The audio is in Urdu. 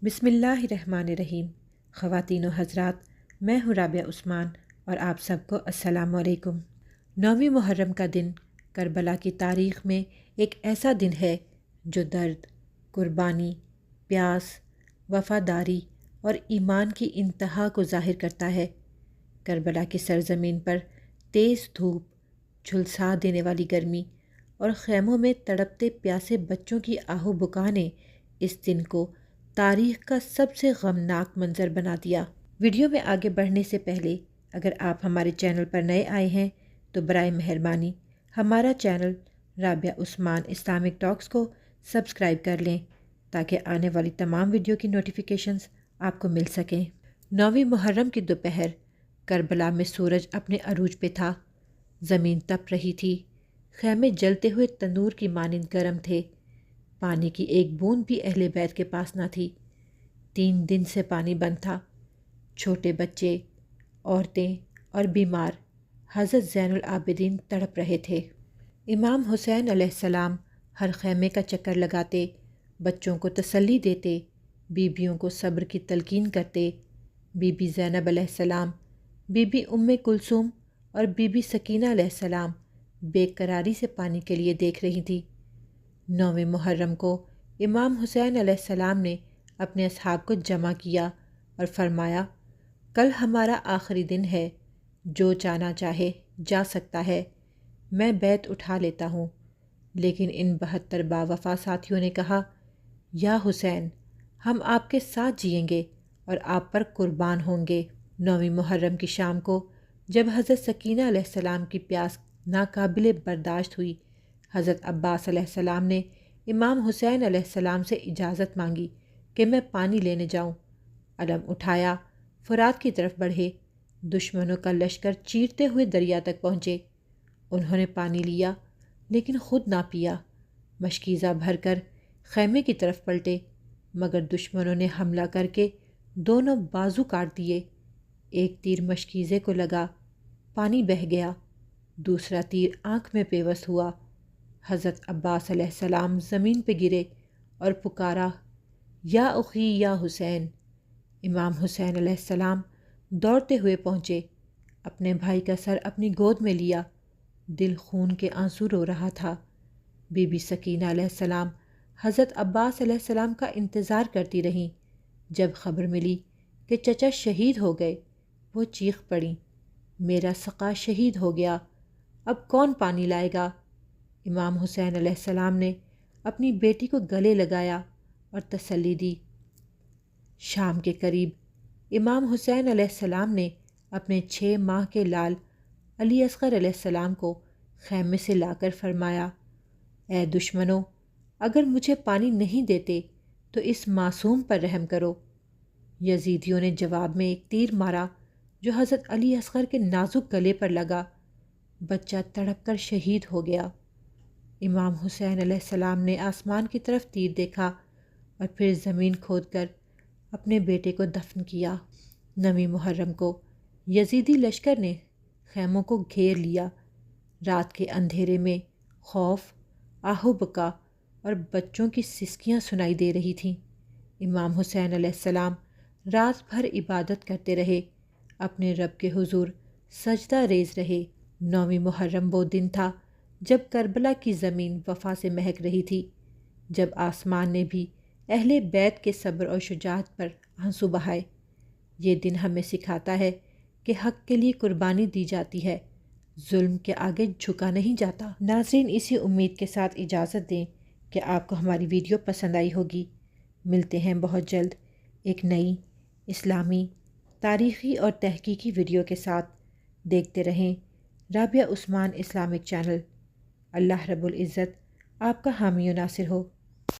بسم اللہ الرحمن الرحیم۔ خواتین و حضرات، میں ہوں رابعہ عثمان اور آپ سب کو السلام علیکم۔ 9 محرم کا دن کربلا کی تاریخ میں ایک ایسا دن ہے جو درد، قربانی، پیاس، وفاداری اور ایمان کی انتہا کو ظاہر کرتا ہے۔ کربلا کی سرزمین پر تیز دھوپ، جھلسا دینے والی گرمی اور خیموں میں تڑپتے پیاسے بچوں کی آہو بکا نے اس دن کو تاریخ کا سب سے غمناک منظر بنا دیا۔ ویڈیو میں آگے بڑھنے سے پہلے اگر آپ ہمارے چینل پر نئے آئے ہیں تو برائے مہربانی ہمارا چینل رابعہ عثمان اسلامک ٹاکس کو سبسکرائب کر لیں تاکہ آنے والی تمام ویڈیو کی نوٹیفیکیشنز آپ کو مل سکیں۔ 9 محرم کی دوپہر کربلا میں سورج اپنے عروج پہ تھا۔ زمین تپ رہی تھی، خیمے جلتے ہوئے تندور کی مانند گرم تھے۔ پانی کی ایک بوند بھی اہل بیت کے پاس نہ تھی۔ 3 دن سے پانی بند تھا۔ چھوٹے بچے، عورتیں اور بیمار حضرت زین العابدین تڑپ رہے تھے۔ امام حسین علیہ السلام ہر خیمے کا چکر لگاتے، بچوں کو تسلی دیتے، بیویوں کو صبر کی تلقین کرتے۔ بی بی زینب علیہ السلام، بی بی ام کلثوم اور بی بی سکینہ علیہ السلام بے قراری سے پانی کے لیے دیکھ رہی تھی۔ 9 محرم کو امام حسین علیہ السلام نے اپنے اصحاب کو جمع کیا اور فرمایا، کل ہمارا آخری دن ہے، جو جانا چاہے جا سکتا ہے، میں بیعت اٹھا لیتا ہوں۔ لیکن ان 72 باوفا ساتھیوں نے کہا، یا حسین، ہم آپ کے ساتھ جئیں گے اور آپ پر قربان ہوں گے۔ 9 محرم کی شام کو جب حضرت سکینہ علیہ السلام کی پیاس ناقابل برداشت ہوئی، حضرت عباس علیہ السلام نے امام حسین علیہ السلام سے اجازت مانگی کہ میں پانی لینے جاؤں۔ علم اٹھایا، فرات کی طرف بڑھے، دشمنوں کا لشکر چیرتے ہوئے دریا تک پہنچے۔ انہوں نے پانی لیا لیکن خود نہ پیا، مشکیزہ بھر کر خیمے کی طرف پلٹے، مگر دشمنوں نے حملہ کر کے دونوں بازو کاٹ دیے۔ ایک تیر مشکیزے کو لگا، پانی بہہ گیا، دوسرا تیر آنکھ میں پیوست ہوا۔ حضرت عباس علیہ السلام زمین پہ گرے اور پکارا، یا اخی یا حسین۔ امام حسین علیہ السلام دوڑتے ہوئے پہنچے، اپنے بھائی کا سر اپنی گود میں لیا، دل خون کے آنسو رو رہا تھا۔ بی بی سکینہ علیہ السلام حضرت عباس علیہ السلام کا انتظار کرتی رہیں۔ جب خبر ملی کہ چچا شہید ہو گئے، وہ چیخ پڑیں، میرا سقا شہید ہو گیا، اب کون پانی لائے گا؟ امام حسین علیہ السلام نے اپنی بیٹی کو گلے لگایا اور تسلی دی۔ شام کے قریب امام حسین علیہ السلام نے اپنے 6 ماہ کے لال علی اصغر علیہ السلام کو خیمے سے لا کر فرمایا، اے دشمنوں، اگر مجھے پانی نہیں دیتے تو اس معصوم پر رحم کرو۔ یزیدیوں نے جواب میں ایک تیر مارا جو حضرت علی اصغر کے نازک گلے پر لگا، بچہ تڑپ کر شہید ہو گیا۔ امام حسین علیہ السلام نے آسمان کی طرف تیر دیکھا اور پھر زمین کھود کر اپنے بیٹے کو دفن کیا۔ 9 محرم کو یزیدی لشکر نے خیموں کو گھیر لیا۔ رات کے اندھیرے میں خوف، آہو بکا اور بچوں کی سسکیاں سنائی دے رہی تھیں۔ امام حسین علیہ السلام رات بھر عبادت کرتے رہے، اپنے رب کے حضور سجدہ ریز رہے۔ 9 محرم وہ دن تھا جب کربلا کی زمین وفا سے مہک رہی تھی، جب آسمان نے بھی اہل بیت کے صبر اور شجاعت پر آنسو بہائے۔ یہ دن ہمیں سکھاتا ہے کہ حق کے لیے قربانی دی جاتی ہے، ظلم کے آگے جھکا نہیں جاتا۔ ناظرین، اسی امید کے ساتھ اجازت دیں کہ آپ کو ہماری ویڈیو پسند آئی ہوگی۔ ملتے ہیں بہت جلد ایک نئی اسلامی، تاریخی اور تحقیقی ویڈیو کے ساتھ۔ دیکھتے رہیں رابعہ عثمان اسلامک چینل۔ اللہ رب العزت آپ کا حامی و ناصر ہو۔